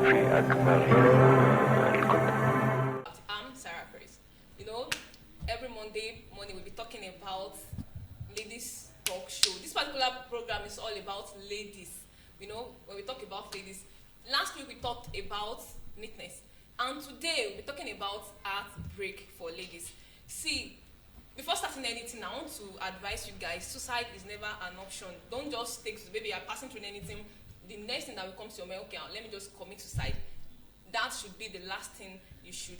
I'm Sarah Chris. Every Monday morning we'll be talking about ladies talk show. This particular program is all about ladies. When we talk about ladies, last week we talked about neatness, and today we'll be talking about heartbreak for ladies. See, before starting anything, I want to advise you guys: suicide is never an option. Don't just take to maybe you're passing through anything. The next thing that will come to your mind, okay, let me just commit suicide. That should be the last thing you should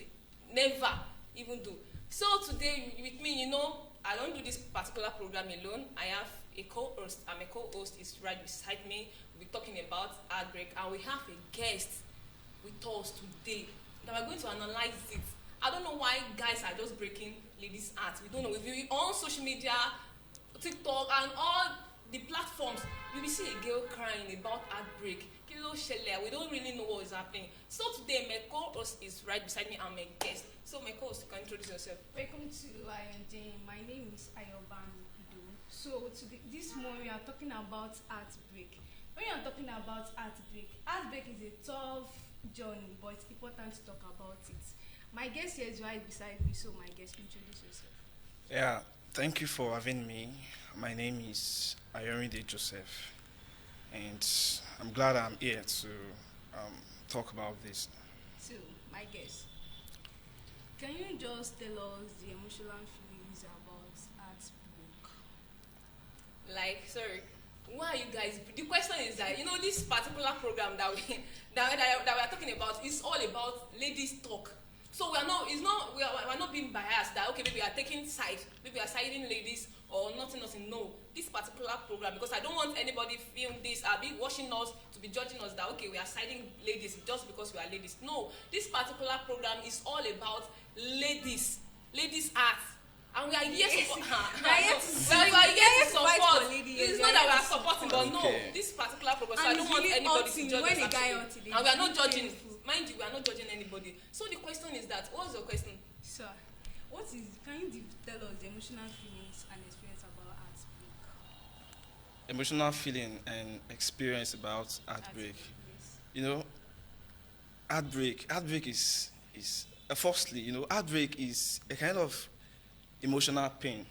never even do. So today with me, I don't do this particular program alone. I have a co-host. I'm a co-host. Is right beside me. We'll be talking about heartbreak, and we have a guest with us today that we're going to analyze it. I don't know why guys are just breaking ladies' hearts. We don't know. If you on social media, TikTok, and all the platforms, you will see a girl crying about heartbreak. We don't really know what is happening. So today, my co-host is right beside me. I'm a guest. So my co-host, you can introduce yourself. Welcome to Lion Jane. My name is Ayoban Ido. So this morning we are talking about heartbreak. When you are talking about heartbreak is a tough journey, but it's important to talk about it. My guest here is right beside me, so my guest, introduce yourself. Yeah, thank you for having me. My name is Ayorinde Joseph, and I'm glad I'm here to talk about this. So, my guest, can you just tell us the emotional feelings about heartbreak? Sorry, why are you guys? The question is that this particular program that we're talking about is all about ladies talk. So we are not being biased that okay, maybe we are taking side, maybe we are siding ladies or nothing. No, this particular program, because I don't want anybody film this, be watching us to be judging us that okay, we are siding ladies just because we are ladies. No, this particular program is all about ladies art. And we are here to support. We are here to support. It's not that we are supporting, but no, this particular program. So I don't want anybody to judge us. And we are not judging. Mind you, we are not judging anybody. So the question is that, what's your question? Sir, can you tell us the emotional feelings and experience about heartbreak? Emotional feeling and experience about heartbreak. Heartbreak is firstly, heartbreak is a kind of emotional pain.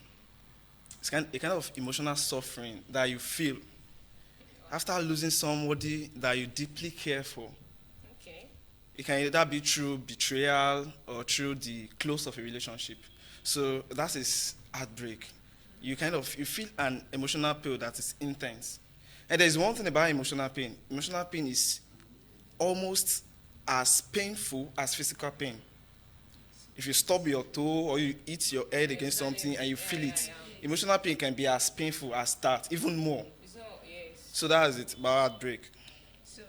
It's a kind of emotional suffering that you feel after losing somebody that you deeply care for. Okay. It can either be through betrayal or through the close of a relationship. So that is heartbreak. You feel an emotional pain that is intense. And there is one thing about emotional pain. Emotional pain is almost as painful as physical pain. If you stub your toe or you hit your head against something and you feel it, emotional pain can be as painful as that, even more. So that is it about heartbreak. So,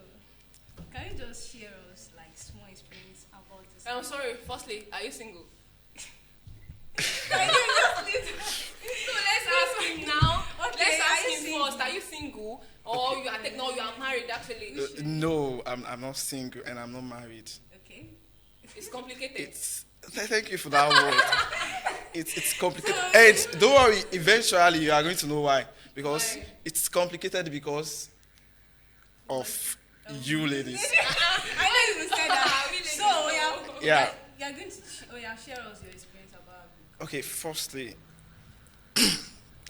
can you just share us small experience about this? I'm sorry. Firstly, are you single? Can you just leave? So let's ask him now. Okay, let's ask him first. Are you single or you are married actually? No, I'm not single and I'm not married. Okay. It's complicated. Thank you for that word. It's complicated. And don't worry, eventually you are going to know why. Because it's complicated because of you ladies. I know you said that. So, yeah. You're going to share us your experience about heartbreak. Okay, firstly,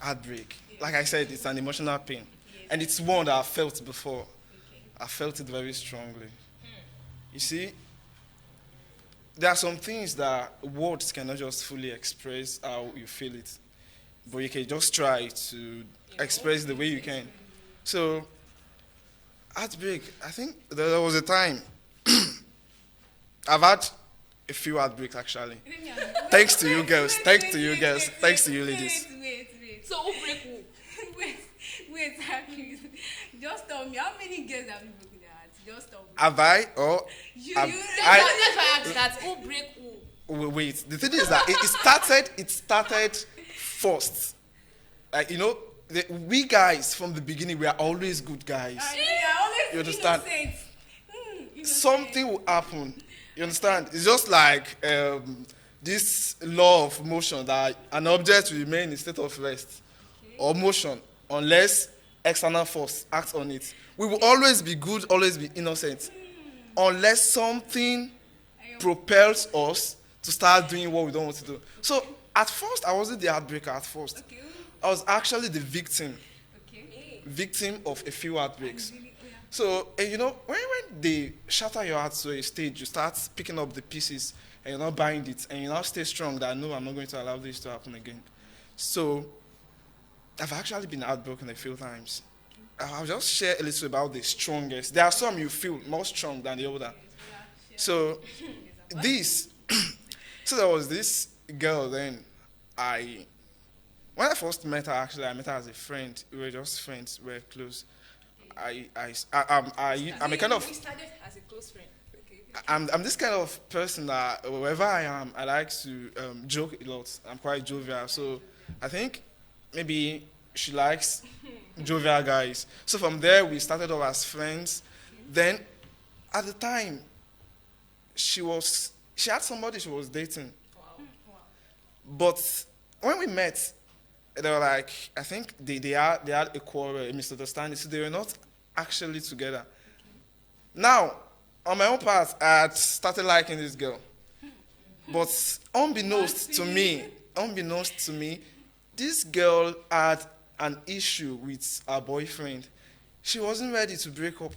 heartbreak. Like I said, it's an emotional pain. Yes. And it's one that I felt before. Okay. I felt it very strongly. You see, there are some things that words cannot just fully express how you feel it. But you can just try to express the way you can. So, heartbreak, I think there was a time, I've had a few heartbreaks actually. Thanks to you girls, thanks to you girls, thanks to you ladies. Wait. So who break who? Wait, please. Just tell me, how many girls have you broken their hearts? Just tell me. Have I? Or That's why I asked that. Who break who? Wait, the thing is that it started first. We guys from the beginning, we are always good guys. Always You understand? Innocent. Something will happen. You understand? It's just like this law of motion that an object will remain in a state of rest or motion unless external force acts on it. We will always be good, always be innocent. unless something Ayo. propels us to start doing what we don't want to do. So at first, I wasn't the heartbreaker at first. Okay. I was actually the victim Okay. victim of a few heartbreaks. Really, oh, yeah. So, you know, when they shatter your heart to a stage, you start picking up the pieces and you're not buying it, and you now stay strong that no, I'm not going to allow this to happen again. So, I've actually been heartbroken a few times. I'll just share a little about the strongest. There are some you feel more strong than the other. So, this, so there was this girl then, when I first met her, actually, I met her as a friend. We were just friends, we were close. I'm a kind of, We started as a close friend. Okay. I'm this kind of person that wherever I am, I like to joke a lot. I'm quite jovial, so I think maybe she likes jovial guys. So from there, we started off as friends. Then, at the time, she had somebody she was dating. Wow. But when we met, they were like, I think they had a quarrel, a misunderstanding, so they were not actually together. Now, on my own part, I had started liking this girl. But unbeknownst to me, this girl had an issue with her boyfriend. She wasn't ready to break up.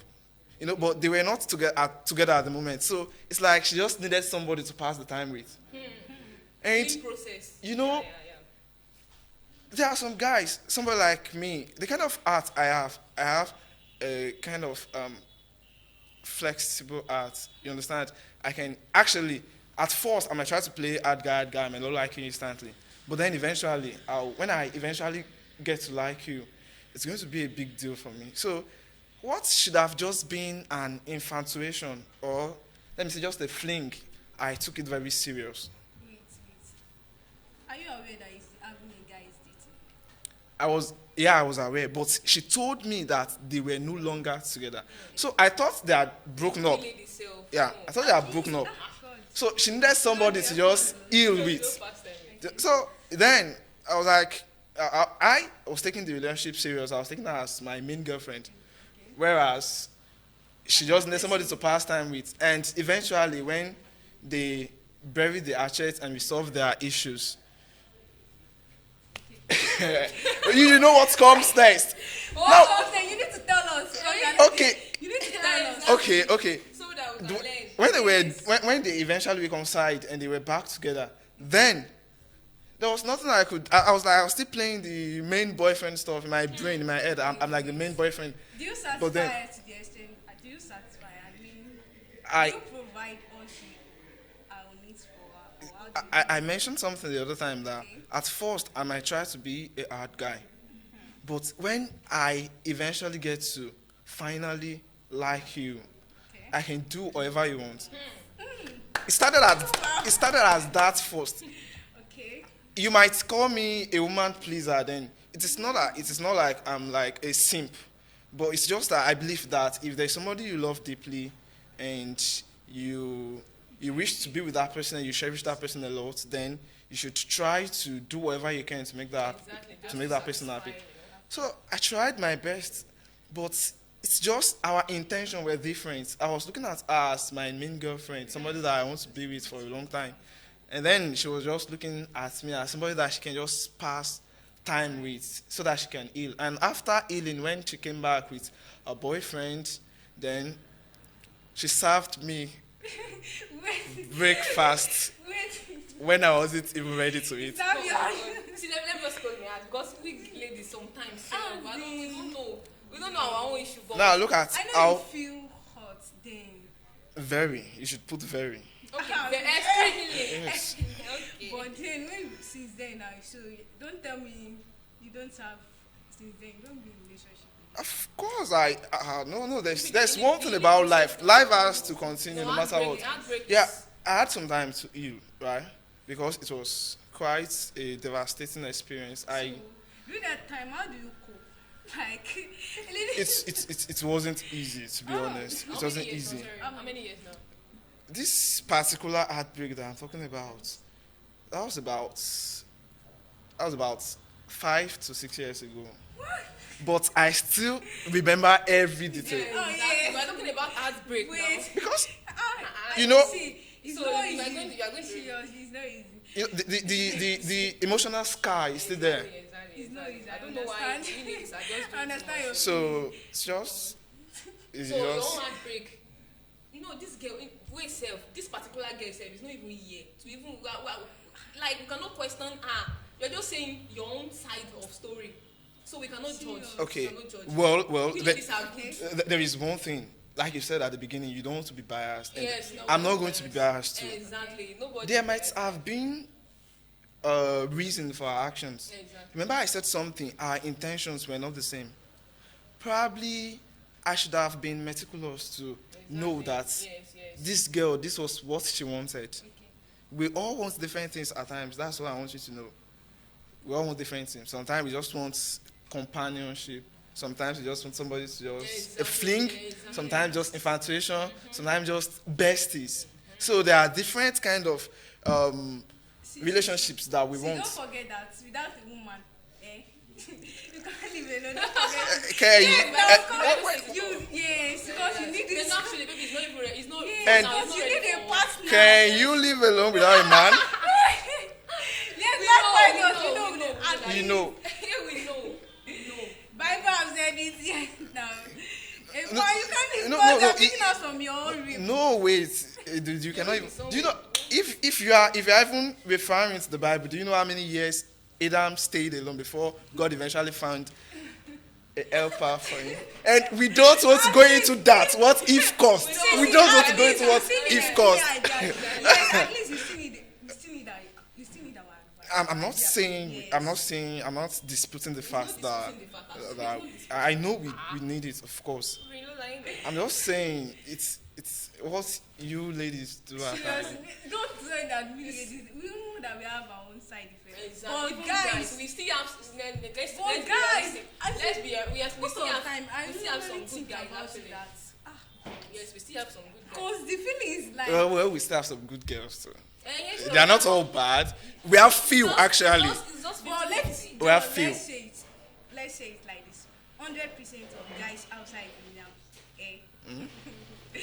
You know, but they were not together at the moment. So it's like she just needed somebody to pass the time with. And Same process. you know, Yeah. there are some guys, somebody like me, the kind of art I have a kind of flexible art. You understand? I can actually, at first, I might try to play hard guy, I might not like you instantly. But then eventually, when I eventually get to like you, it's going to be a big deal for me. So, what should have just been an infatuation, or let me say just a fling, I took it very serious. Wait. Are you aware that he's having a guy he's dating? I was aware, but she told me that they were no longer together. So I thought they had broken up. Feeling itself. Yeah, I thought they had broken up. So she needed somebody to just heal with. So then I was like, I was taking the relationship serious. I was taking her as my main girlfriend, whereas she just needed somebody to pass time with. And eventually, when they buried the hatchet and resolved their issues, you know what comes next. You need to tell us. Okay. You need to tell us. Okay. So that we can learn. When they eventually reconciled and they were back together, then there was nothing I could. I was still playing the main boyfriend stuff in my brain, in my head. I'm like the main boyfriend. Do you satisfy But then- her to the extent? Do you satisfy her? I mean, I- do you provide all our needs for her? Or how do you I mentioned something the other time that at first I might try to be a hard guy, but when I eventually get to finally like you, I can do whatever you want. It started as that first. Okay. You might call me a woman pleaser. Then it is not like I'm like a simp, but it's just that I believe that if there's somebody you love deeply, and you wish to be with that person and you cherish that person a lot, then you should try to do whatever you can to make that person happy. So I tried my best, but it's just our intention were different. I was looking at her as my main girlfriend, somebody that I want to be with for a long time. And then she was just looking at me as somebody that she can just pass time with so that she can heal. And after healing, when she came back with a boyfriend, then she served me Wait. breakfast when I wasn't even ready to eat. Tell me how See, let me just close my eyes because we ladies sometimes, we don't know our own issue. But Now look at I know how you feel hot then. very. You should put very. okay, the extremely. Yes. Okay. But then when since then now, so don't tell me you don't have since then. You don't be in a relationship. Of course, no. There's one thing about life. Life has to continue no matter what. Heartbreak Yeah, is- I had some time to heal, right? Because it was quite a devastating experience. During that time, how do you cope? Like, It wasn't easy, to be honest. It How wasn't many years easy. now? Sorry, how many years now? This particular heartbreak that I'm talking about, that was about 5 to 6 years ago. but I still remember every detail. Yeah, Oh, exactly. yes. We're talking about heartbreak now. Wait. Because I You know- see. It's So not you are easy. going to- you are going to- Serious, it's not easy. the emotional scar is still there. Exactly. It's not easy. I don't know why understand. you ladies are just I doing understand too your much. So it's So your just own heartbreak. You know, this girl, wait self, this particular girl self is not even here to even like we cannot question her. You're just saying your own side of story. So we cannot judge. okay. We cannot judge. Well, We the- ladies are good. there is one thing. Like you said at the beginning, you don't want to be biased. And Yes, no, I'm we're not going to be biased too. Exactly. Nobody. There might have been a reason for our actions. Exactly. Remember, I said something. Our intentions were not the same. Probably, I should have been meticulous to know that Yes. this girl, this was what she wanted. Okay. We all want different things at times. That's what I want you to know. We all want different things. Sometimes we just want companionship. Sometimes we just want somebody to just a fling. Sometimes just infatuation. Sometimes just besties. So there are different kind of See, relationships that we see, want. don't forget that without a woman, you can't live alone. Don't forget. Okay, Yes, because you need Then this. actually, baby, it's not even. It's not. Yes, And- because you need a partner. can you live alone without a man? Yes, We that's know, why we not. know, You know, we know, and You know. Yeah, we know. Bible has said it yes now. If No, you can't no, because no, you're no, picking us from your own rib. No, wait. You cannot even. Do you know if you are even referring to the Bible? Do you know how many years Adam stayed alone before God eventually found a helper for him? And we don't want to go into that. What if cost? We don't want to go into what if cost. Yes, at least you still need our advice. I'm not saying. Yes. I'm not disputing the fact that disputing the fact at all. that I know we need it, of course. We know like I'm just saying it's what you ladies do at times. Seriously, don't say that we ladies, we know that we have our own side effects. exactly. But Even guys, we still have. Let's but be guys, realistic. Let's be. We most still of the have. time, I We still have some really good think guys about actually. that. Yes, we still have some good guys. Cause the feeling is like, Well, we still have some good girls too. Yes, They are not all bad. We have few actually. It's just but We have let's few. say it like this: 100% of guys outside now, Who you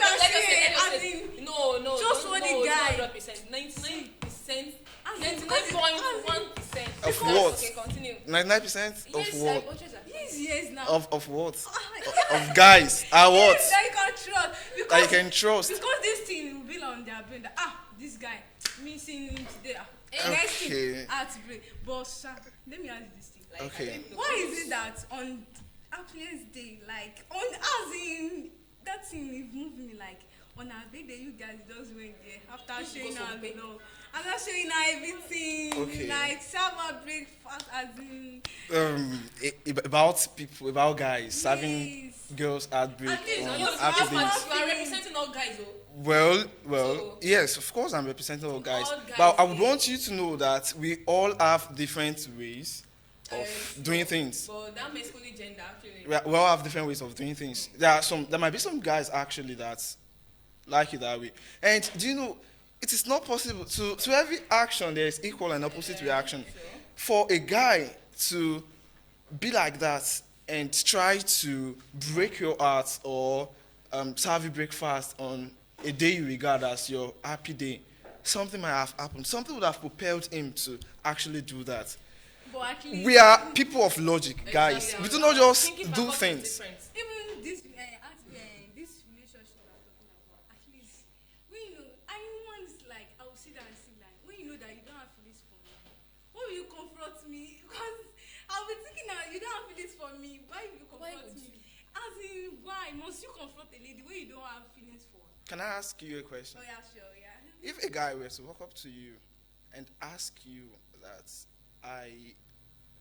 can say, no, just no, for the no, guy. 100%, 99%, As in, 99.1%. Of what? Okay, continue. 99% of Yes, what? yes now. Of what? Of guys. Are what? Yes, that you can trust. That Because, you can trust. because this thing will be on their brain that, this guy, me seeing him today, next thing, Okay. heartbreak. But sir, let me ask you this thing. Like, Okay. I think Why is it that on happiness day, like, on, as in, that thing is moving me, like, on our big day, you guys just went there after showing Because her of pain. love. After showing her everything, Okay. like, serve her breakfast, as in, About people, about guys, serving yes. girls heartbreak At least on you happy have days. you are representing all guys, oh. Well, So- yes, of course I'm representing all guys. All guys, But I would yes. want you to know that we all have different ways of Yes. doing things. But that masculine gender actually. We all have different ways of doing things. There might be some guys actually that like it that way. And do you know, it is not possible to every action there is equal and opposite reaction. Sure. For a guy to be like that and try to break your heart or serve you breakfast on a day you regard as your happy day, something might have happened. Something would have propelled him to actually do that. But at least, We are people of logic, guys. Exactly. We do not just Thinking do faculty is things. different. even this this relationship I'm talking about, at least when you know, anyone is like, I will sit down and see like, when you know that you don't have feelings for me, why will you confront me? Because I'll be thinking that you don't have feelings for me. Why will you Why confront would me? you? As in, why must you confront a lady when you don't have feelings for? Can I ask you a question? Oh yeah, sure, yeah. If a guy were to walk up to you and ask you that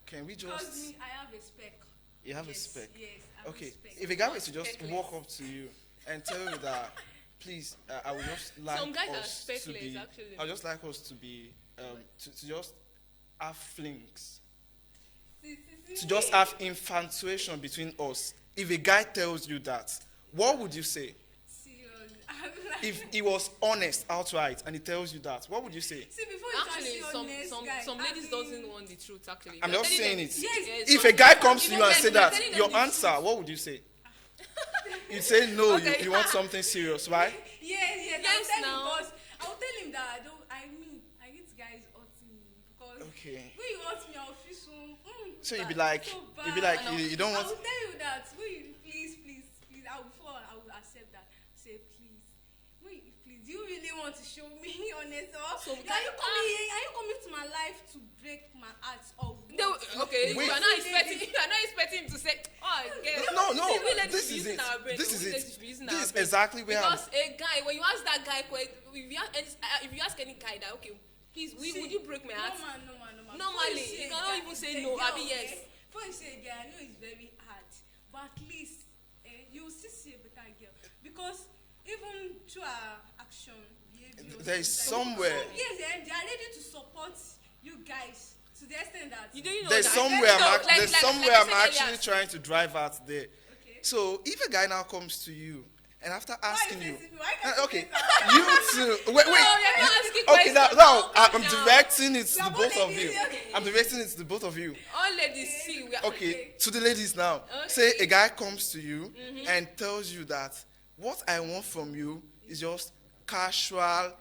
can we Because just me, I have respect. you have a Yes, spec? Yes, I have Okay. respect. If a guy were to just Speckless. walk up to you and tell you that, please, I would just like Some guys are us to speckless, be, actually. I would just like us to be, to just have flings, to just have infatuation between us. If a guy tells you that, what would you say? Serious. If he was honest outright and he tells you that, what would you say? See, before you Actually, can see honest guy, some ladies I mean, doesn't want the truth. Actually, I'm You're just telling saying them- it. Yes. If a guy comes to you and say You're that, telling them your the answer, what would you say? You say no, Okay. you want something serious, right? Yes, Yes, I'll tell now. him because I'll tell him that I hate guys hurting me because Okay. when you hurt me, I'll feel so. So you'd be bad, like, so you'd be bad. like, you don't I want. will tell you that. When you please, before I will accept that. Say please. Please, do you really want to show me honest? Or So are you coming to my life to break my heart or what? Okay, Wait. you are not expecting him to say, oh, okay. No, See, we ladies this be is using it. our brain, This we is ladies it. be using This our is brain. exactly where I'm. Because a guy, when you ask that guy, if you ask any guy that, okay, please, would you break my heart? No, man. Normally, Before you say cannot guy, even say the no, girl, abi yes. Before you say guy, I know it's very hard, but at least you will still see a better girl because even through our action, behavior, There is sometimes- somewhere. Yes, they are ready to support you guys to the extent that. You don't know There's that. somewhere No, I'm, there's somewhere I I'm said actually earlier. trying to drive at there. Okay. So if a guy now comes to you and after asking you, Why can't you okay, say that? you too. Wait. No, you're not asking Okay, now questions. I'm Calm down. directing it to We are the both both of you. ladies, okay. I'm directing it to the both of you. All ladies see, we are Okay, to the ladies now. Okay. Say a guy comes to you and tells you that what I want from you is just casual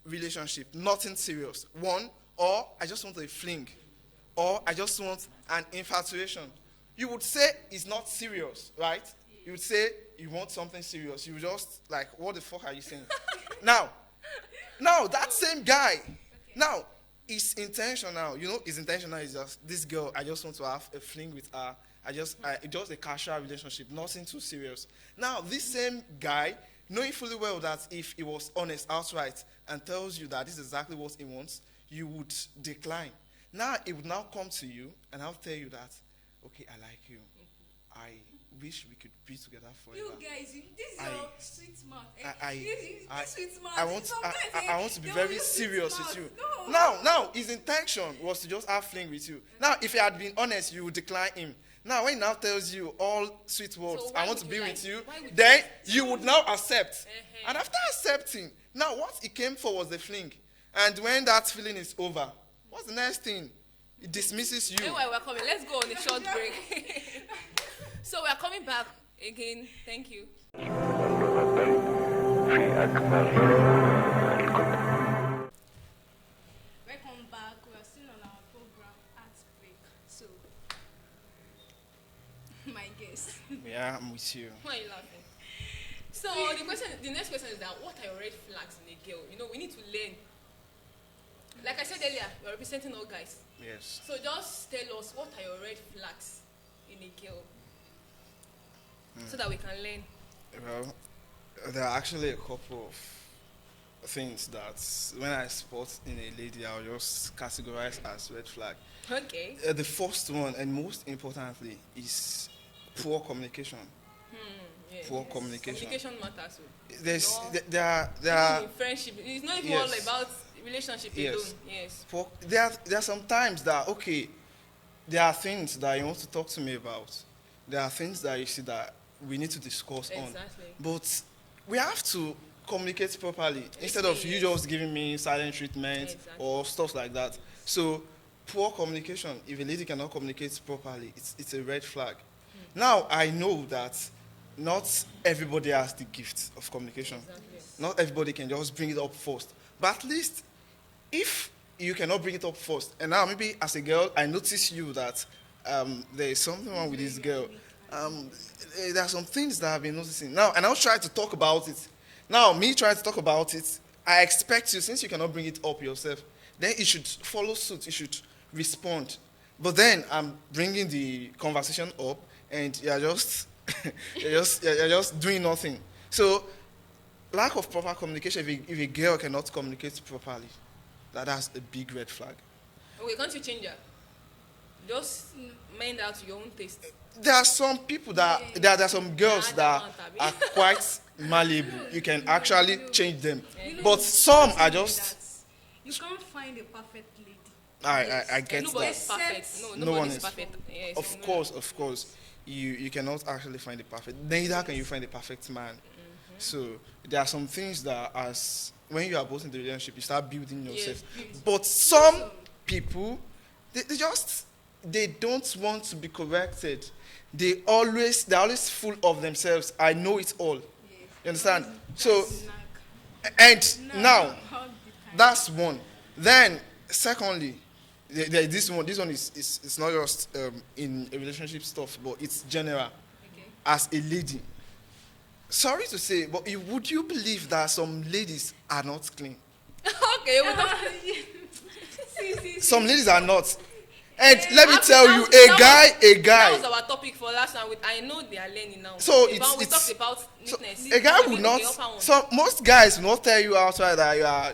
relationship, nothing serious. One, or I just want a fling, or I just want an infatuation. You would say it's not serious, right? You would say you want something serious. You would just like, what the fuck are you saying? now that same guy, now his intention now, his intention now is just this girl. I just want to have a fling with her. Just a casual relationship, nothing too serious. Now this same guy, knowing fully well that if he was honest outright and tells you that this is exactly what he wants, you would decline. Now he would now come to you and I'll tell you that, okay, I like you. I wish we could be together forever. You guys, this is your sweet mouth. I Sweet mouth. I want Sometimes, I want to be they very will use sweet serious mouth. with you. No. Now his intention was to just have fling with you. Now if he had been honest, you would decline him. Now when he now tells you all sweet words, So why I want to would be you with like- you, why would you then like- you would now accept. Uh-huh. And after accepting, now what he came for was the fling. And when that feeling is over, what's the next thing? It dismisses you. Anyway, we're coming. Let's go on a short break. So we're coming back again. Thank you. Welcome back. We are still on our program at break. So, my guest. Yeah, I'm with you. Why are you laughing? So the next question is that what are your red flags in a girl? We need to learn. Like I said earlier, we're representing all guys. Yes. So just tell us what are your red flags in a girl, so that we can learn. Well, there are actually a couple of things that when I spot in a lady, I'll just categorize as red flag. Okay. The first one, and most importantly, is poor communication. Yeah. Poor communication. Communication matters. There Even are in friendship, it's not even Yes. all about relationship Yes. alone. Yes. there are some times that okay, there are things that you want to talk to me about. There are things that you see that we need to discuss on. Exactly. But we have to communicate properly instead of you Yes. just giving me silent treatment Exactly. or stuff like that. So poor communication, if a lady cannot communicate properly, it's a red flag. Now I know that not everybody has the gift of communication. Exactly. Not everybody can just bring it up first. But at least if you cannot bring it up first, and now maybe as a girl, I notice you that there is something wrong with this girl. There are some things that I've been noticing. Now, and I'll try to talk about it. Now, me trying to talk about it, I expect you, since you cannot bring it up yourself, then you should follow suit. You should respond. But then I'm bringing the conversation up, and you're just you're just doing nothing. So, lack of proper communication. If a girl cannot communicate properly, that's a big red flag. Okay, can't you change her? Just mend out to your own taste. There are some people that there are some girls that are quite malleable. You can actually change them, but some are just. You can't find a perfect lady. I get Nobody's that. perfect. No Nobody's one is. perfect. Yes, Of course. You cannot actually find the perfect. Neither can you find the perfect man. So there are some things that as when you are both in the relationship, you start building yourself. Yes. But some people, they don't want to be corrected. They're always full of themselves. I know it all. You understand? So, and now, that's one. Then, secondly, this one is not just in a relationship stuff, but it's general. Okay. As a lady, sorry to say, but would you believe that some ladies are not clean? Okay, we don't. Some ladies are not. And let me Actually, tell you, a That guy. was our topic for last time. I know they are learning now. So we it's talked about neatness. A guy would not. So most guys will not tell you outside that you are.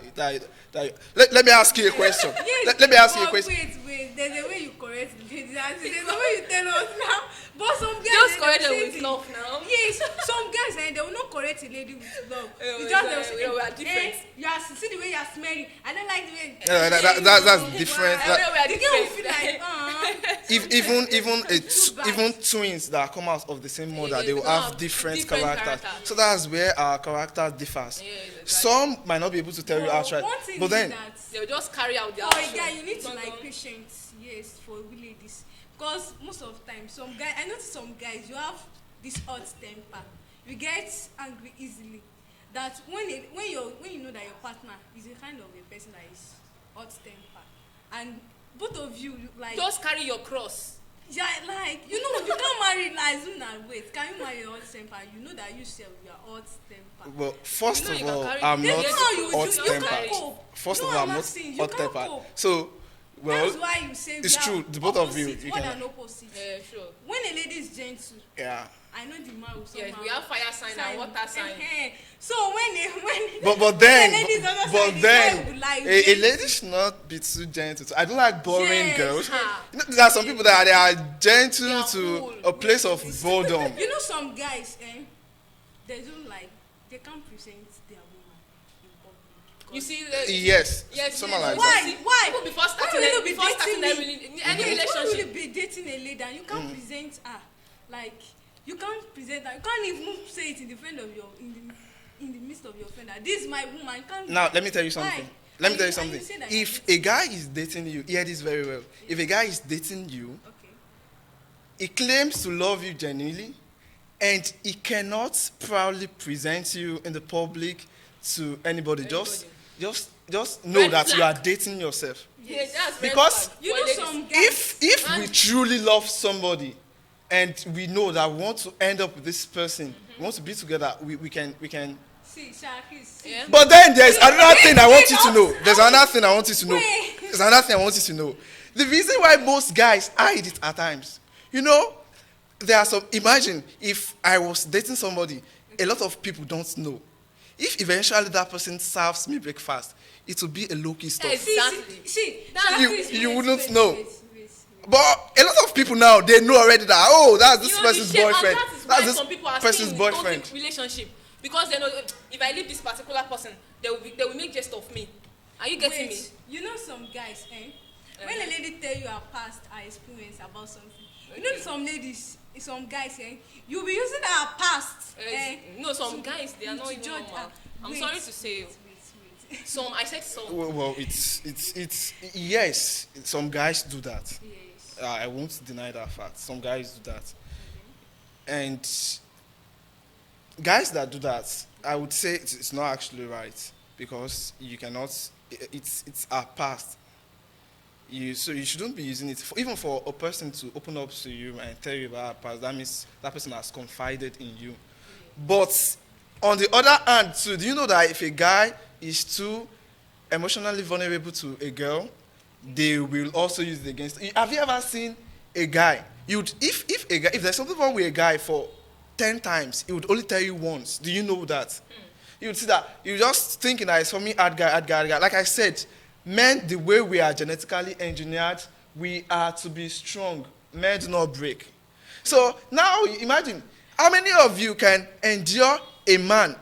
Let me ask you a question. Yes, let me ask you a question. Wait. There's a way you correct the ladies. There's a way you tell us now. But some guys Just they correct will them say with the- love now. Yes, some guys they will not correct a lady with love. Oh, It's just yeah, they'll say, we are different. You are see the way you are smelling. I don't like the way. That's different. We are The girl will different. feel like, Even twins that come out of the same mother, Yeah, they will they have have different different characters. characters. So that's where our character differs. Yeah, exactly. Some might not be able to tell you outright, One thing but is then that They will just carry out their for a action. guy you need to Don't like go- patience. Yes, for we ladies, because most of the time some guys I notice some guys you have this hot temper. You get angry easily. That when you know that your partner is a kind of a person that is hot temper, and both of you like Just carry your cross. yeah, like you can't marry like soon and wait. Can you marry a hot temper? You know that you self you are hot temper. well, first You know of you can all, carry- I'm Then not you know you hot can tempered. cope. First No, of all, I'm I'm not asking, you hot can't tempered. cope. So, well, That's why you say it's we are true, the both of you, opposite, you more can- than opposite. Yeah, sure. When a lady is gentle, yeah. I know the man will Yes, somehow we have fire sign and water sign. So when But then, the ladies on the side, but the then, guy will like a gentle. lady should not be too gentle. I don't like boring Yes, girls. ha. You know, there are some people that they are gentle They are to cool. a place of boredom. You know some guys, they don't like they can't present their woman in public. You see, Yes, yes, someone yes. like Why? that. See, Why? people before Why starting, will you be before starting dating any Why will relationship, you be dating a lady and you can't present her like you can't present her? You can't even say it in the front of your in the midst of your friend that this is my woman. You can't. Now, let me tell you something. Why? Let me tell you And something. say that If you're a guy is dating you, hear this very well. If a guy is dating you, okay. he claims to love you genuinely, and he cannot proudly present you in the public to anybody. Just know Red that you flag. are dating yourself. yes, that's red Because flag You for know ladies. some guys. If we And- truly love somebody, and we know that we want to end up with this person, we want to be together, we can. See, Shaki, see. Yeah. But then there's another thing I want you to know. Wait, There's another thing I want you to know. Wait. There's another thing I want you to know. The reason why most guys hide it at times, you know, there are some. Imagine if I was dating somebody, a lot of people don't know. If eventually that person serves me breakfast, it will be a low-key stuff. Yes. Exactly. See, That- You wouldn't know. But a lot of people now, they know already that, oh, that's this You know, the person's shame, and boyfriend. that is That's why this some people are person's still in boyfriend. toxic relationship because they know if I leave this particular person, they will make jest of me. Are you getting me? You know some guys, when a lady tell you her past, her experience about something, you know Okay. some ladies, some guys, you'll be using her past. No, some guys they are not to even judge normal. her. I'm Wait, sorry to say. wait. Some I said some. Well, it's yes, some guys do that. Yes. I won't deny that fact. Some guys do that. And guys that do that, I would say it's not actually right because you cannot. It's our past. So you shouldn't be using it even for a person to open up to you and tell you about our past. That means that person has confided in you. But on the other hand, too, do you know that if a guy is too emotionally vulnerable to a girl, they will also use it against. Have you ever seen a guy? If there's something wrong with a guy for 10 times, he would only tell you once. Do you know that? You would see that you just thinking that it's for me, hard guy. Like I said, men, the way we are genetically engineered, we are to be strong. Men do not break. So now imagine how many of you can endure a man,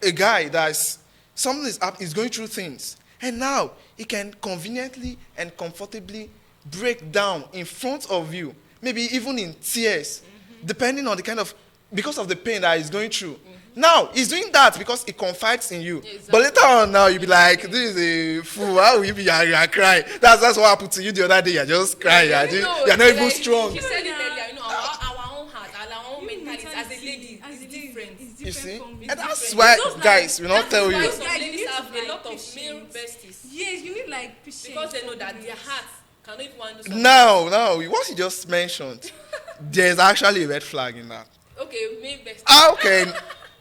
a guy that's something is going through things, and now he can conveniently and comfortably break down in front of you, maybe even in tears, depending on the kind of, because of the pain that he's going through. Now, he's doing that because he confides in you. Exactly. But later on now, you'll be like, this is a fool. How will you be? You're crying. That's what happened to you the other day. You're just crying. You're not even like, strong. You said it earlier, our own heart, our own mentality as a lady is different. You see? From And that's different. why, guys, we not tell Why you. some Guys, you ladies need have to, a like, lot of patience. male besties Yes, you need like patience. because they know that their heart cannot even handle something. Now, what you just mentioned, there's actually a red flag in that. Okay, male besties. How can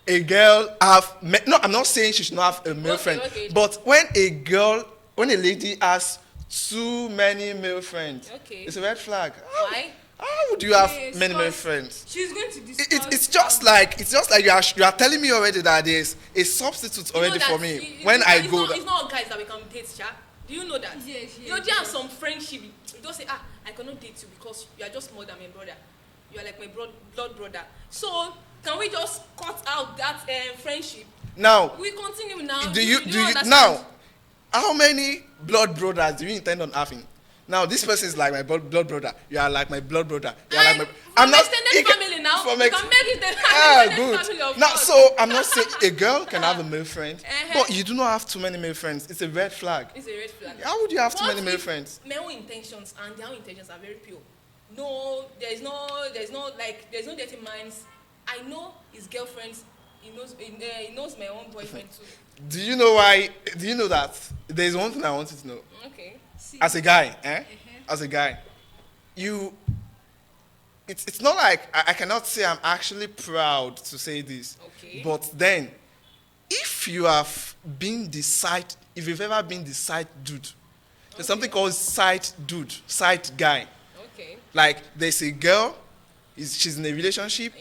a girl have no, I'm not saying she should not have a male Okay, friend, okay. but when a lady has too many male friends, Okay. it's a red flag. Why? How would you have Yes, many male 'cause friends? She's going to discuss. It's just like you are telling me already that there's a substitute You know already that for me it- when it's I not- go it's there. not, it's not all guys that we can date, Sha. Do you know that? Yes, You know, yes, there are yes. some friendship. You don't say, I cannot date you because you are just more than my brother. You are like my blood brother. So can we just cut out that friendship? Now, We continue now. do you understand? now? How many blood brothers do you intend on having? Now, this person is like my blood brother. You are like my blood brother. You are like my. From extended family now. From We ex- can make it the extended good. family of Now, course. so I'm not saying a girl can have a male friend, Uh-huh. but you do not have too many male friends. It's a red flag. It's a red flag. How would you have too What many male if friends? Male intentions and their own intentions are very pure. No, there's no dirty minds. I know his girlfriends. He knows my own boyfriend too. Do you know why? Do you know that there's one thing I want you to know? Okay. See, As a guy, as a guy, it's not like I cannot say I'm actually proud to say this. Okay. But then, if you have been if you've ever been the side dude, there's something called side dude, side guy. Okay. Like there's a girl, she's in a relationship,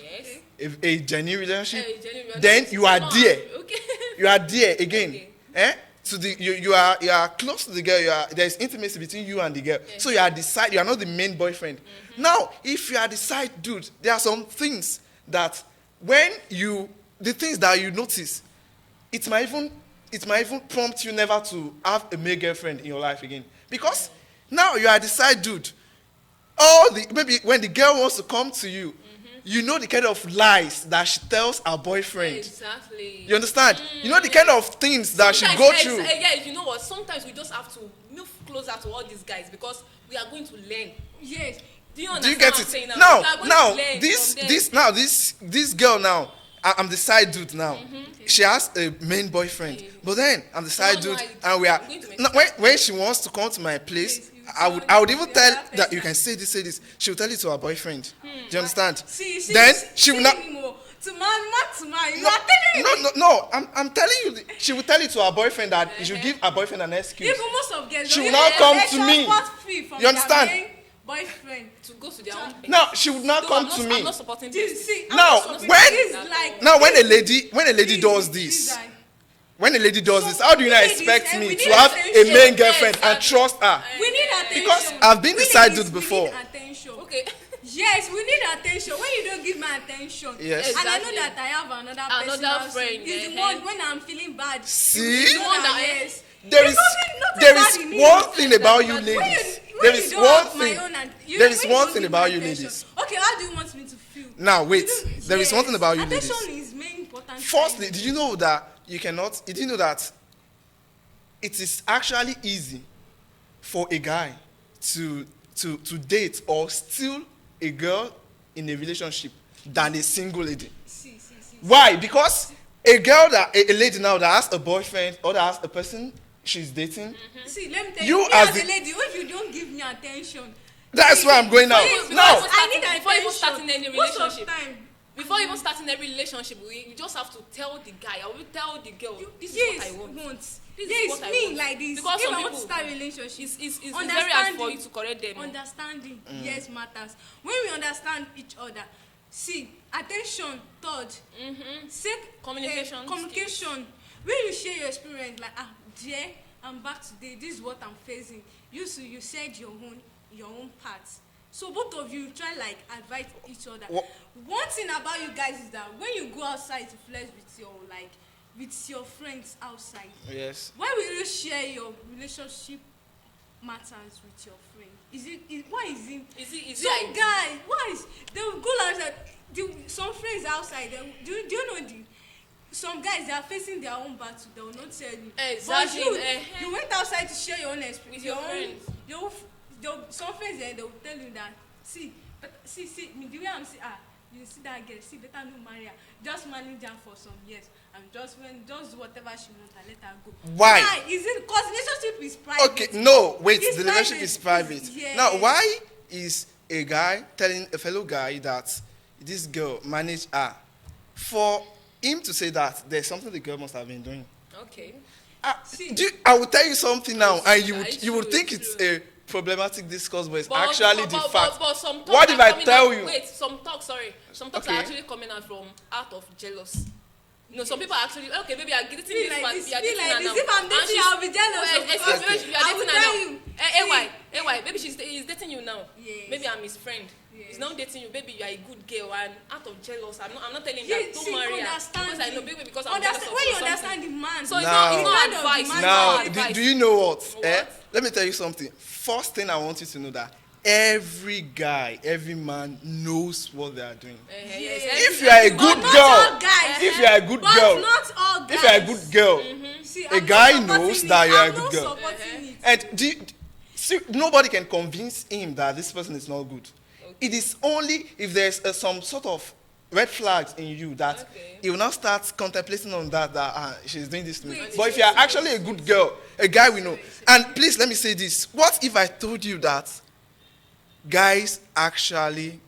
Yes. a genuine relationship. Genuine Then relationship. you are Come on. there. Okay. You are there again. Okay. To the you are close to the girl. There's intimacy between you and the girl. Yes. So you are the side. You are not the main boyfriend. Now, if you are the side dude, there are some things that the things that you notice, it might even prompt you never to have a male girlfriend in your life again, because now you are the side dude. Maybe when the girl wants to come to you, you know the kind of lies that she tells her boyfriend. Exactly. You understand? You know the kind of things that she go through. Yeah, you know what? Sometimes we just have to move closer to all these guys because we are going to learn. yes. Do you Do understand you get what I'm it? saying Now, We are going now, to learn from them. this girl now, I'm the side dude now. She has a main boyfriend, but then I'm the side No, dude, no, and we are. I'm going to make No, when she wants to come to my place, Yes, you I would even you tell are that you can say this. She will tell it to her boyfriend. Do you understand? See, Then she will not. To man, you No, are telling me. no. I'm telling you. She will tell it to her boyfriend that she should give her boyfriend an excuse. Even most of girls, She don't will even not get come extra to me. spot free from You understand? their main boyfriend. To go to their own. Now she would not No, come I'm to not, me. I'm not supporting This, this. see, Now, I'm not when- this like Now when a lady does this, this, when a lady does So this, how do you not we need expect this, me we to need have a attention. main Yes, girlfriend and exactly. trust her? we need attention. Because I've been the We side need dude this, before. We need attention. Okay. Yes, we need attention. When you don't give me attention, Yes. and I know Exactly. that I have another Another person, friend, is the eh, one when I'm feeling bad. See? You know one that, that- yes. There It's is not there bad is in me. one thing about you When ladies. When There you is don't one have my thing. own and- There is when you one don't thing give about me you attention. ladies. Okay, how do you want me to feel? Now wait, You know, there is one thing about you ladies. Attention is very important. Firstly, did you know that did you know that it is actually easy for a guy to date or steal a girl in a relationship than a single lady? See. Why? Because a lady now that has a boyfriend or that has a person she's dating, See, let me tell You you, me as as the- a lady, if you don't give me attention, that's where I'm going now. Because- Now, because- I need Before even attention. starting any Most of relationship. time, Before even starting every relationship, we just have to tell the guy or we tell the girl, this is yes, what I want. This is what is I me want. like this. Because If some I want to people- start a relationship, It's very hard for Understanding. you to correct them. understanding, yes, matters. When we understand each other, see, attention, third, Communication communication. When you share your experience, like, dear, I'm back today. This is what I'm facing. You said your own part. So both of you try like advise each other. One thing about you guys is that when you go outside to flex with your friends outside, yes. why will you share your relationship matters with your friend? Why is it? Is Some it like guy, why is they will go outside? Some friends outside. Do you know some guys, they are facing their own battle. They will not tell you. Exactly. But you went outside to share your own experience with your friends. Some friends they will tell you that see the way I'm see you see that girl, see better no marry her. Just manage her for some years and just do whatever she wants and let her go. Why? Is it because relationship is private? Okay, no, wait, It's the relationship is private. Yes. Now, why is a guy telling a fellow guy that this girl managed her? For him to say that, there's something the girl must have been doing. Okay. I will tell you something now, and It's you would true, think it's it's a problematic discourse, but it's But- actually but- the but- fact. but some talks What are if I coming tell out- you? Wait, some talks Okay. are actually coming out of jealous. You know, some people are actually okay. Maybe you are dating Feel this like man. this, You are feel dating like her this. now. If I'm And dating, she's- I'll be jealous. Well, of excuse course. me, you are I will dating her tell now. you. AY, maybe he's dating you now. Yes. Maybe I'm his friend. Yes. He's now dating you. Maybe you are a good girl, and out of jealous, I'm not telling you Yeah, that don't see, marry her understand because I know it. maybe because I'm jealous of When you something. understand the man, So it's Now- not Kind of advice. man. It's Now, not advice. do you know what? What? Let me tell you something. First thing I want you to know that every guy, every man knows what they are doing. Yes, If you are a But good not girl, all guys. if you are a good but girl, not all guys. if you are a good girl, See, a I'm not guy supporting knows it. that you are a I'm good not girl. supporting it. And see, nobody can convince him that this person is not good. It is only if there's some sort of red flags in you that he will now start contemplating on that she's doing this to me. Wait, But if you are actually a good girl, a guy we know, and please let me say this: what if I told you that guys actually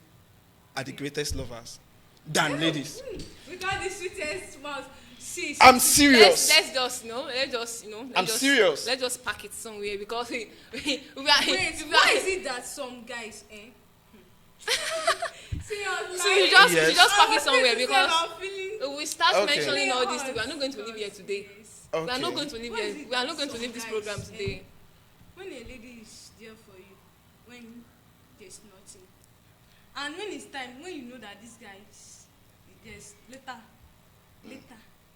are the greatest lovers than ladies? We got the sweetest mouth. See, I'm serious. Let's just I'm serious. Let's just pack it somewhere because we are. Wait, we why are- is it that some guys, See, So you just Yes. you just pack it somewhere because feeling. we start Okay. mentioning all these things. We are not going to live here today. We are Okay. not going to live Why is here. it We are that not going to some leave this guys, program today. When a lady is there for you, when there's nothing, and when it's time, when you know that this guy is, there's later,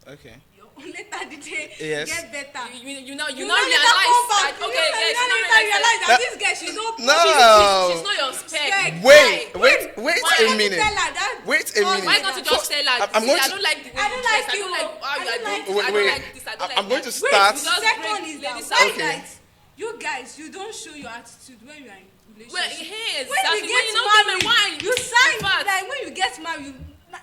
Okay. later the day Yes. get better. You now You realize later come that back. okay, yes, You now later realize that That- this girl she's not. No. she's not your spec. Spec. Wait Why? a Why minute. tell her that? Wait a minute. Why can't you just tell her? I'm See, going I to- don't like the way I you don't dress. like I you. don't like how you I are don't doing. like this. you. I don't Wait, like this. I don't like I'm going that. to Wait, start. Just second bring is ladies that why out. Okay. guys, you guys, you don't show your attitude when you are in relationship. Well, hey, when exactly. you When get you don't give me wine, married, you sign in fact. like when you get married,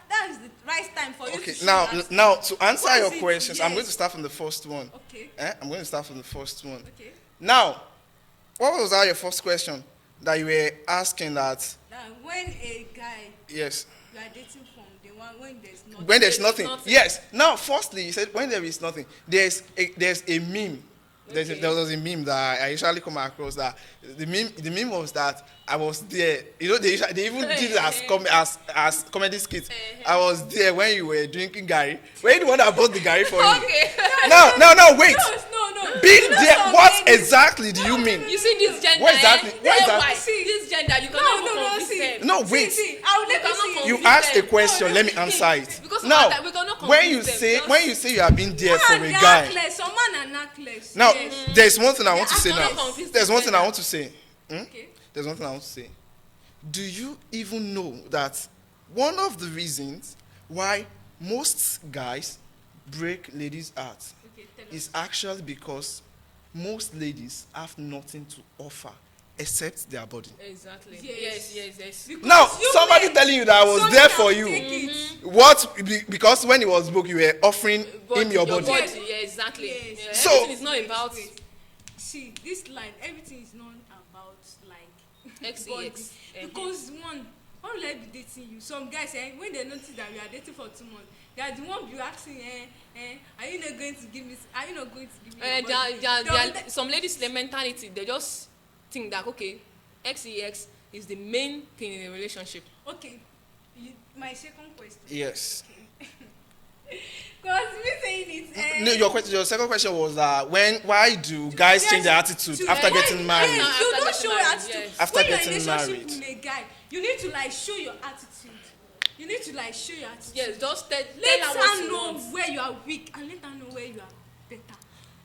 that is the right time for you Okay, to show now, your attitude. now to answer What your is it? questions, I'm Yes. going to start from the first one. Okay, I'm going to start from the first one. okay. Now, what was your first question that you were asking that? Now, when a guy Yes. you are dating from the one when there's nothing. When there's There's nothing. nothing. Yes. Now, firstly, you said when there is nothing. There's a meme. Okay. There was a meme that I usually come across that the meme was that I was there. You know, they even did it as comedy skit. I was there when you were drinking Gary. Were you the one that bought the Gary for you? Okay. No, wait. No. Being You know there, some what ladies- exactly do you mean? You see this gender? What exactly- Eh? what Eh, exactly- why? See this gender. You cannot even convince see. them. No, wait. See, I will let You you cannot see. You convince asked a them. question, let me answer it. Because of Now, that, we cannot when convince them. Just- when you say you have been there for a Man, guy, necklace. Some man are necklace. now Yes. there's one thing I want to Yeah, say I now. cannot convince There's one thing I them. want to say. Okay. There's one thing I want to say. Do you even know that one of the reasons why most guys break ladies' hearts Okay, tell us. is actually because most ladies have nothing to offer except their body. Exactly. Yes. Yes. Because Now, you somebody men, telling you that I was somebody there has for to you. take it. What? Because when he was broke, you were offering him your body. Yes. Yeah, exactly. Yes. Yeah, So- everything is not about Wait. See, this line, everything is not about like XEX. body. Eh, Because one, why will I be dating you? Some guys, when they notice that we are dating for 2 months, they are the one be asking, are you not going to give me? Are you not going to give me? Your body? there are some ladies, their mentality, they just think that okay, XEX is the main thing in a relationship. Okay, my second question. Yes. Because me saying it. No, your second question was why do guys change their attitude to- after when- getting married? Yes, After you don't getting show your married, attitude. yes. After when you're getting in a relationship married. with a guy, you need to like show your attitude. You need to like show your attitude. Yes, just tell Let her what her you know want. where you are weak and let her know where you are better.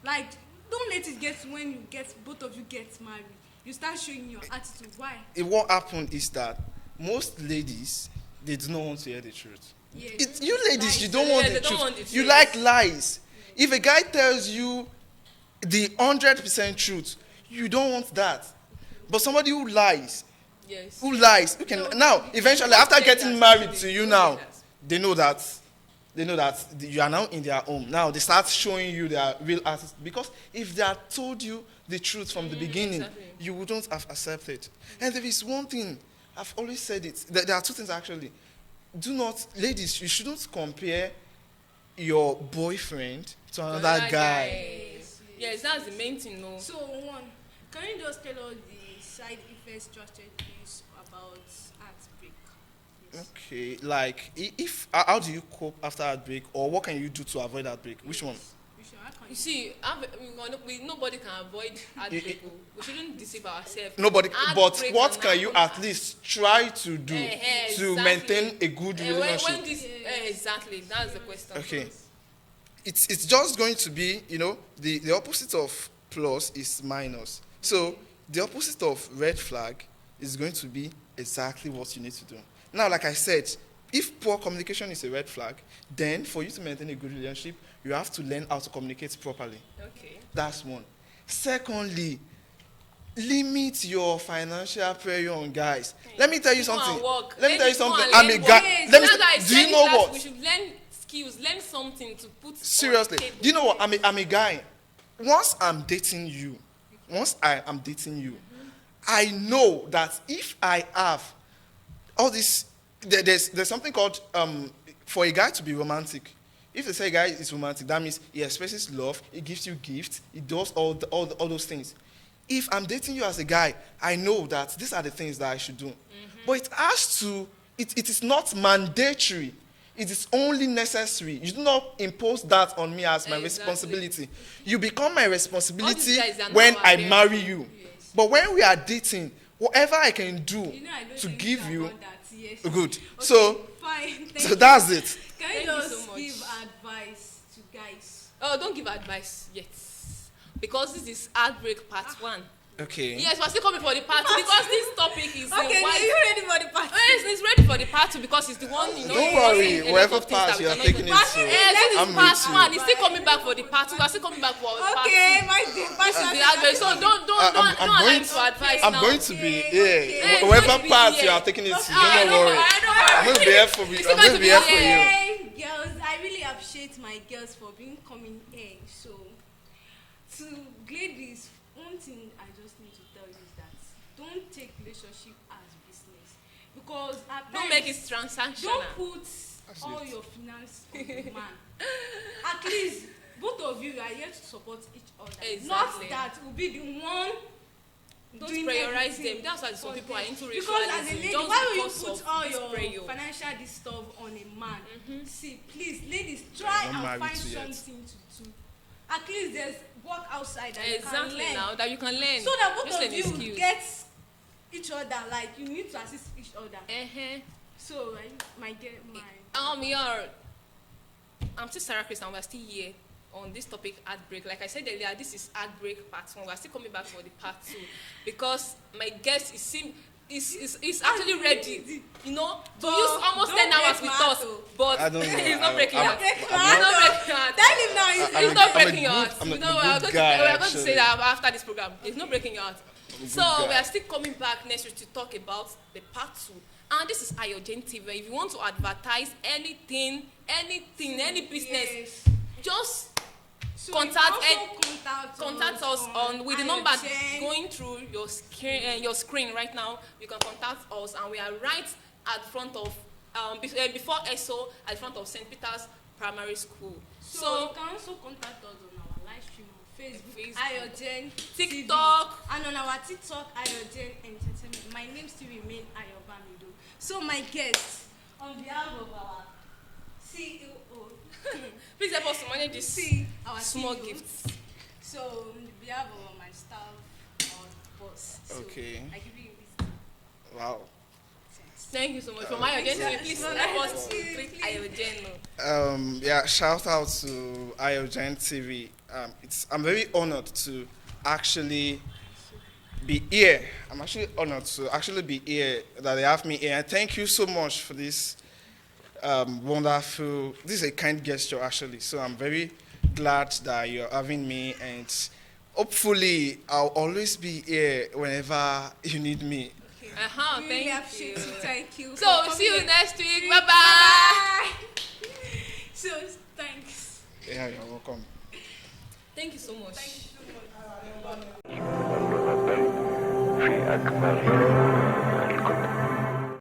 Like, don't let it get when you get both of you get married. You start showing your attitude. Why? What happened is that most ladies, they do not want to hear the truth. It's you ladies, you don't Yeah, want they the don't truth. want the You truth. like lies. If a guy tells you the 100% truth, you don't want that. But somebody Yes. who can now eventually after getting married to you now, they know that you are now in their home. Now they start showing you their real assets because if they had told you the truth from the beginning, exactly. you wouldn't have accepted. And there is one thing I've always said it. There are two things actually. Do not, ladies, you shouldn't compare your boyfriend to another guy. Yes, that's the main thing, no. So one, can you just tell us the side effects strategies about heartbreak? Yes. Okay, like if how do you cope after heartbreak, or what can you do to avoid heartbreak? Which one? Which one? How can You see, nobody can avoid heartbreak. We shouldn't deceive ourselves. Nobody. But Heartbreak what can you happen. at least try to do to Exactly. maintain a good relationship? When this, exactly, that's the question. Okay. It's just going to be, the opposite of plus is minus. So the opposite of red flag is going to be exactly what you need to do. Now, like I said, if poor communication is a red flag, then for you to maintain a good relationship, you have to learn how to communicate properly. Okay. That's one. Secondly, limit your financial pressure on guys. Let me tell you Go and something. work. Let me tell you Go and something. learn I'm a work. guy. Yes, Let me. that's why I Do said you know that what? we should learn skills, learn something to put Seriously, on the table. do you know what? I'm a guy. Once I'm dating you, I know that if I have all this, there's something called for a guy to be romantic. If they say a guy is romantic, that means he expresses love, he gives you gifts, he does all those things. If I'm dating you as a guy, I know that these are the things that I should do. But it is not mandatory. It is only necessary. You do not impose that on me as my Exactly. responsibility. You become my responsibility guys are when now I aware. marry you. Yes. But when we are dating, whatever I can do I don't to think give you, about that. Yes. good. Okay, So fine. Thank so you. that's it. Can Thank you you just so much. give advice to guys? Oh, don't give advice yet. Because this is heartbreak part 1. Okay. Yes, we're still coming for the part 2 because this topic is Okay, wide. are you ready for the part? Yes, it's ready for the part 2 because it's the one, Don't it's worry, a lot whatever of things part that we you are cannot taking even- it to, Yes, this is I'm part with you. 1. It's still coming back for the part 2. We're still coming back for part 2. Okay, my dear. This is the advice. So don't I'm allow going him to advise I'm now. going to be Okay, here. okay. Hey, Whatever don't be part here. you are taking it to, I don't know, worry. I know. I'm going to be here for you. It's I'm going to be here for you. Okay, girls, I really appreciate my girls for being coming here. So, to ladies, one thing I just need to tell you is that don't take relationship as business because at Don't times, make it transactional. don't put all your finance on the man. At least both of you are here to support each other. Exactly. Not that will be the one. Don't doing prioritize everything them. That's why some for people them. are into Because as a ritualism. lady, Just why will you because put of all this your prayer. financial this stuff on a man? See, please, ladies, try not and married find to yet. something to do. At least there's work outside that you can Exactly learn. now that you can learn. So that both Just of learn you the skills. get each other, like you need to assist each other. Uh-huh. So, my I'm still Sarah Chris and we're still here on this topic heartbreak. Like I said earlier, this is heartbreak part 1. We're still coming back for the part 2 because my guest is actually ready, to But use almost don't 10 hours break with my us, heart, though. but I don't know. he's not breaking I'm- heart. Break He's my not heart, breaking heart. Tell him now. He's I'm not a breaking your good- heart. I'm a We're going good to guy, say actually. that after this program. He's not breaking your heart. So guy. we are still coming back next week to talk about the part 2. And this is Ayogen TV. If you want to advertise anything, any business, Yes. just So contact you also contact us on with the number Ayogen. going through your screen right now. You can contact us, and we are right at front of before ESO at the front of St. Peter's Primary School. So you can also contact us on our live stream on Facebook, Ayogen TikTok. TV, and on our TikTok, Ayogen Entertainment. My name still remains Ayobamido. So my guest, on behalf of our CEO, Please help us to manage this see our small CEO. gifts. So on behalf of my staff, our boss. So Okay. I give you this. Wow. Thank you so much for my Ayogen TV. Please Well, help us to please, treat please. Ayogen. Yeah, shout out to Ayogen TV. I'm very honored to actually be here. I'm actually honored to actually be here, that they have me here. And thank you so much for this wonderful. This is a kind gesture, actually. So I'm very glad that you're having me, and hopefully I'll always be here whenever you need me. Really Thank appreciate you. you. Thank you. So for see you coming. next week. See you. Bye bye. So thanks. Yeah, you're welcome. Thank you so much. Thank you so much. في أكبر الكتب